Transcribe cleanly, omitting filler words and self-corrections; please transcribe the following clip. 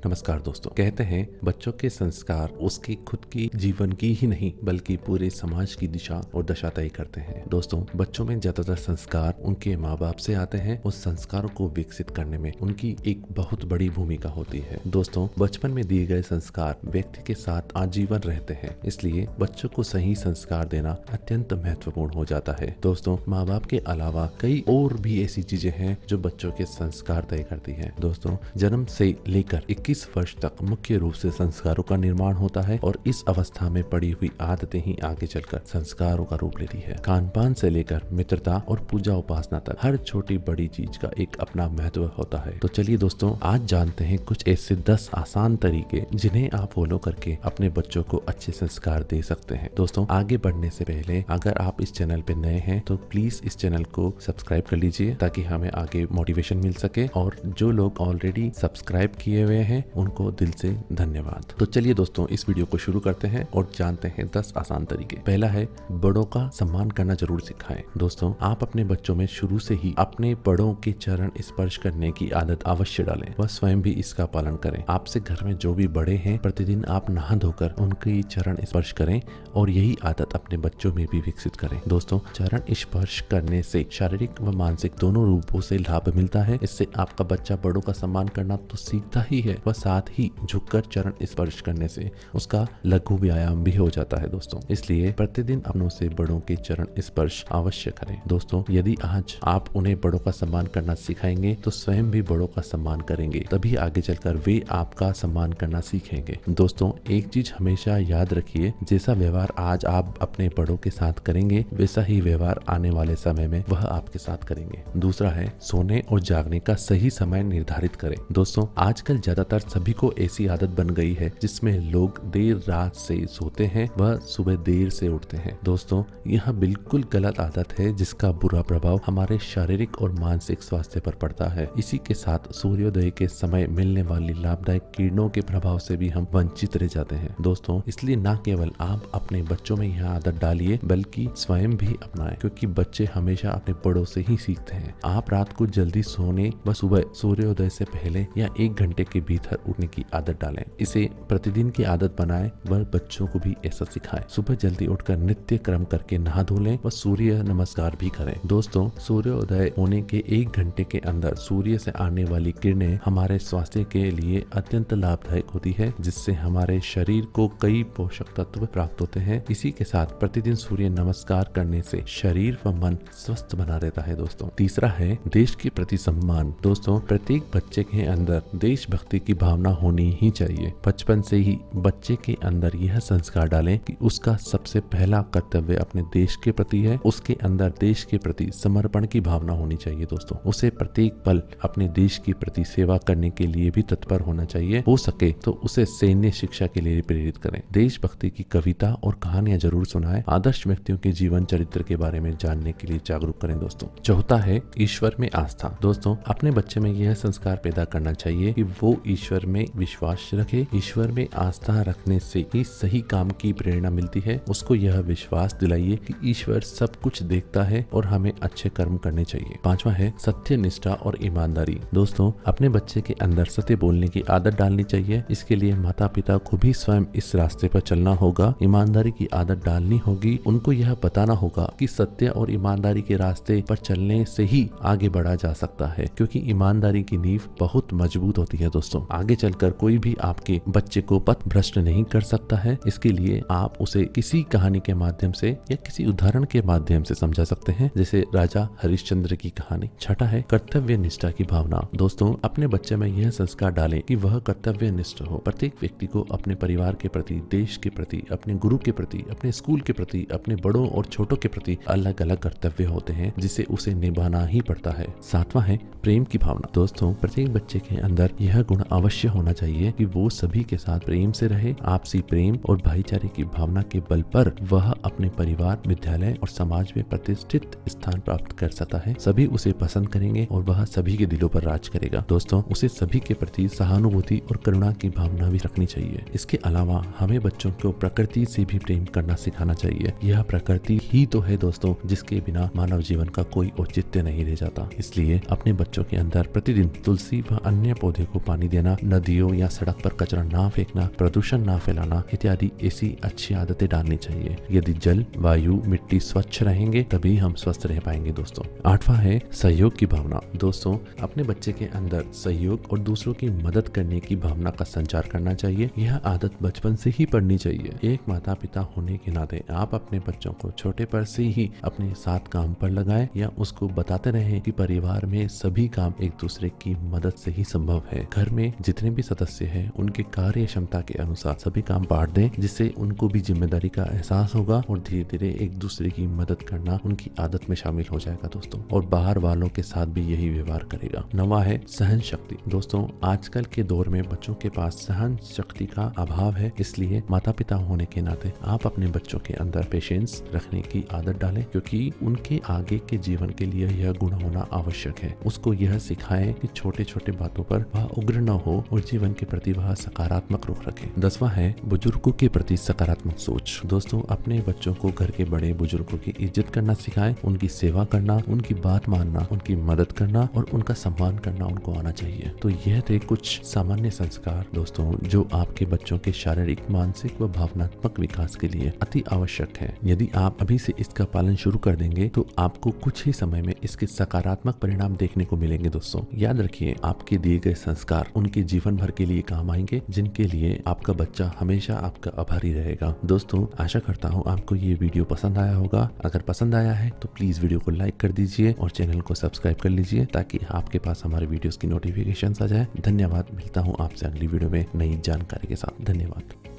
नमस्कार दोस्तों। कहते हैं बच्चों के संस्कार उसकी खुद की जीवन की ही नहीं बल्कि पूरे समाज की दिशा और दशा तय करते हैं। दोस्तों, बच्चों में ज्यादातर संस्कार उनके माँ बाप से आते हैं। उस संस्कारों को विकसित करने में उनकी एक बहुत बड़ी भूमिका होती है। दोस्तों, बचपन में दिए गए संस्कार व्यक्ति के साथ आजीवन रहते हैं, इसलिए बच्चों को सही संस्कार देना अत्यंत महत्वपूर्ण हो जाता है। दोस्तों, माँ बाप के अलावा कई और भी ऐसी चीजें हैं जो बच्चों के संस्कार तय करती है। दोस्तों, जन्म से लेकर 21 वर्ष तक मुख्य रूप से संस्कारों का निर्माण होता है और इस अवस्था में पड़ी हुई आदतें ही आगे चलकर संस्कारों का रूप लेती है। खान-पान से लेकर मित्रता और पूजा उपासना तक हर छोटी बड़ी चीज का एक अपना महत्व होता है। तो चलिए दोस्तों, आज जानते हैं कुछ ऐसे 10 आसान तरीके जिन्हें आप फॉलो करके अपने बच्चों को अच्छे संस्कार दे सकते हैं। दोस्तों, आगे बढ़ने से पहले अगर आप इस चैनल पे नए हैं तो प्लीज इस चैनल को सब्सक्राइब कर लीजिए ताकि हमें आगे मोटिवेशन मिल सके, और जो लोग ऑलरेडी सब्सक्राइब किए हुए हैं उनको दिल से धन्यवाद। तो चलिए दोस्तों, इस वीडियो को शुरू करते हैं और जानते हैं 10 आसान तरीके। पहला है, बड़ों का सम्मान करना जरूर सिखाएं। दोस्तों, आप अपने बच्चों में शुरू से ही अपने बड़ों के चरण स्पर्श करने की आदत अवश्य डालें। वह स्वयं भी इसका पालन करें। आपसे घर में जो भी बड़े हैं, प्रतिदिन आप नहा धोकर उनके चरण स्पर्श करें और यही आदत अपने बच्चों में भी विकसित करें। दोस्तों, चरण स्पर्श करने से शारीरिक व मानसिक दोनों रूपों से लाभ मिलता है। इससे आपका बच्चा बड़ों का सम्मान करना तो सीखता ही है, वह साथ ही झुककर चरण स्पर्श करने से उसका लघु व्यायाम भी हो जाता है। दोस्तों, इसलिए प्रतिदिन अपनों से बड़ों के चरण स्पर्श अवश्य करें। दोस्तों, यदि आज आप उन्हें बड़ों का सम्मान करना सिखाएंगे तो स्वयं भी बड़ों का सम्मान करेंगे, तभी आगे चलकर वे आपका सम्मान करना सीखेंगे। दोस्तों, एक चीज हमेशा याद रखिए, जैसा व्यवहार आज आप अपने बड़ों के साथ करेंगे वैसा ही व्यवहार आने वाले समय में वह आपके साथ करेंगे। दूसरा है, सोने और जागने का सही समय निर्धारित करें। दोस्तों, आजकल ज्यादातर सभी को ऐसी आदत बन गई है जिसमें लोग देर रात से सोते हैं व सुबह देर से उठते हैं। दोस्तों, यह बिल्कुल गलत आदत है जिसका बुरा प्रभाव हमारे शारीरिक और मानसिक स्वास्थ्य पर पड़ता है। इसी के साथ सूर्योदय के समय मिलने वाली लाभदायक किरणों के प्रभाव से भी हम वंचित रह जाते हैं। दोस्तों, इसलिए न केवल आप अपने बच्चों में यह आदत डालिए बल्कि स्वयं भी अपनाएं, क्योंकि बच्चे हमेशा अपने बड़ों से ही सीखते हैं। आप रात को जल्दी सोने व सुबह सूर्योदय से पहले या 1 घंटे के भीतर उठने की आदत डालें। इसे प्रतिदिन की आदत बनाएं व बच्चों को भी ऐसा सिखाएं। सुबह जल्दी उठकर नित्य क्रम करके नहा धो लें व सूर्य नमस्कार भी करें। दोस्तों, सूर्योदय होने के 1 घंटे के अंदर सूर्य से आने वाली किरणें हमारे स्वास्थ्य के लिए अत्यंत लाभदायक होती है, जिससे हमारे शरीर को कई पोषक तत्व प्राप्त होते हैं। इसी के साथ प्रतिदिन सूर्य नमस्कार करने से शरीर व मन स्वस्थ बना रहता है। दोस्तों, तीसरा है, देश के प्रति सम्मान। दोस्तों, प्रत्येक बच्चे के अंदर देशभक्ति की भावना होनी ही चाहिए। बचपन से ही बच्चे के अंदर यह संस्कार डालें कि उसका सबसे पहला कर्तव्य अपने देश के प्रति है। उसके अंदर देश के प्रति समर्पण की भावना होनी चाहिए। दोस्तों, उसे प्रत्येक पल अपने देश के प्रति सेवा करने के लिए भी तत्पर होना चाहिए। हो सके तो उसे सैन्य शिक्षा के लिए प्रेरित करें। देशभक्ति की कविता और कहानियां जरूर सुनाएं। आदर्श व्यक्तियों के जीवन चरित्र के बारे में जानने के लिए जागरूक करें। दोस्तों, चौथा है, ईश्वर में आस्था। दोस्तों, अपने बच्चे में यह संस्कार पैदा करना चाहिए कि वो ईश्वर में विश्वास रखे। ईश्वर में आस्था रखने से ही सही काम की प्रेरणा मिलती है। उसको यह विश्वास दिलाइए कि ईश्वर सब कुछ देखता है और हमें अच्छे कर्म करने चाहिए। पांचवा है, सत्य, निष्ठा और ईमानदारी। दोस्तों, अपने बच्चे के अंदर सत्य बोलने की आदत डालनी चाहिए। इसके लिए माता पिता को भी स्वयं इस रास्ते पर चलना होगा। ईमानदारी की आदत डालनी होगी। उनको यह बताना होगा कि सत्य और ईमानदारी के रास्ते पर चलने से ही आगे बढ़ा जा सकता है, क्योंकि ईमानदारी की नींव बहुत मजबूत होती है। दोस्तों, आगे चलकर कोई भी आपके बच्चे को पथ भ्रष्ट नहीं कर सकता है। इसके लिए आप उसे किसी कहानी के माध्यम से या किसी उदाहरण के माध्यम से समझा सकते हैं, जैसे राजा हरिश्चंद्र की कहानी। छठा है, कर्तव्य निष्ठा की भावना। दोस्तों, अपने बच्चे में यह संस्कार डालें कि वह कर्तव्य निष्ठ हो। प्रत्येक व्यक्ति को अपने परिवार के प्रति, देश के प्रति, अपने गुरु के प्रति, अपने स्कूल के प्रति, अपने बड़ों और छोटों के प्रति अलग अलग कर्तव्य होते हैं, जिसे उसे निभाना ही पड़ता है। सातवां है, प्रेम की भावना। दोस्तों, प्रत्येक बच्चे के अंदर यह गुण अवश्य होना चाहिए कि वो सभी के साथ प्रेम से रहे। आपसी प्रेम और भाईचारे की भावना के बल पर वह अपने परिवार, विद्यालय और समाज में प्रतिष्ठित स्थान प्राप्त कर सकता है। सभी उसे पसंद करेंगे और वह सभी के दिलों पर राज करेगा। दोस्तों, उसे सभी के प्रति सहानुभूति और करुणा की भावना भी रखनी चाहिए। इसके अलावा हमें बच्चों को प्रकृति से भी प्रेम करना सिखाना चाहिए। यह प्रकृति ही तो है दोस्तों, जिसके बिना मानव जीवन का कोई औचित्य नहीं रह जाता। इसलिए अपने बच्चों के अंदर प्रतिदिन तुलसी व अन्य पौधे को पानी देना नालियाँ, नदियों या सड़क पर कचरा ना फेंकना, प्रदूषण ना फैलाना इत्यादि ऐसी अच्छी आदतें डालनी चाहिए। यदि जल, वायु, मिट्टी स्वच्छ रहेंगे तभी हम स्वस्थ रह पाएंगे दोस्तों। 8वां है सहयोग की भावना। दोस्तों, अपने बच्चे के अंदर सहयोग और दूसरों की मदद करने की भावना का संचार करना चाहिए। यह आदत बचपन से ही पड़नी चाहिए। एक माता पिता होने के नाते आप अपने बच्चों को छोटे पर से ही अपने साथ काम पर लगाएं या उसको बताते रहें कि परिवार में सभी काम एक दूसरे की मदद से ही संभव है। घर में जितने भी सदस्य हैं उनके कार्य क्षमता के अनुसार सभी काम बांट दें, जिससे उनको भी जिम्मेदारी का एहसास होगा और धीरे धीरे एक दूसरे की मदद करना उनकी आदत में शामिल हो जाएगा दोस्तों, और बाहर वालों के साथ भी यही व्यवहार करेगा। 9वां है सहन शक्ति। दोस्तों, आजकल के दौर में बच्चों के पास सहन शक्ति का अभाव है, इसलिए माता पिता होने के नाते आप अपने बच्चों के अंदर पेशेंस रखने की आदत डालें, क्योंकि उनके आगे के जीवन के लिए यह गुण होना आवश्यक है। उसको यह सिखाएं कि छोटे छोटे बातों पर वह उग्र न हो और जीवन के प्रति वह सकारात्मक रुख रखे। 10वां है बुजुर्गों के प्रति सकारात्मक सोच। दोस्तों, अपने बच्चों को घर के बड़े बुजुर्गों की इज्जत करना सिखाएं, उनकी सेवा करना, उनकी बात मानना, उनकी मदद करना और उनका सम्मान करना उनको आना चाहिए। तो यह थे कुछ सामान्य संस्कार दोस्तों जो आपके बच्चों के शारीरिक, मानसिक व भावनात्मक विकास के लिए अति आवश्यक है। यदि आप अभी से इसका पालन शुरू कर देंगे तो आपको कुछ ही समय में इसके सकारात्मक परिणाम देखने को मिलेंगे दोस्तों। याद रखिए, आपके दिए गए संस्कार उनके जीवन भर के लिए काम आएंगे, जिनके लिए आपका बच्चा हमेशा आपका आभारी रहेगा। दोस्तों, आशा करता हूँ आपको ये वीडियो पसंद आया होगा। अगर पसंद आया है तो प्लीज वीडियो को लाइक कर दीजिए और चैनल को सब्सक्राइब कर लीजिए ताकि आपके पास हमारे वीडियोस की नोटिफिकेशन आ जाए। धन्यवाद। मिलता हूँ आपसे अगली वीडियो में नई जानकारी के साथ। धन्यवाद।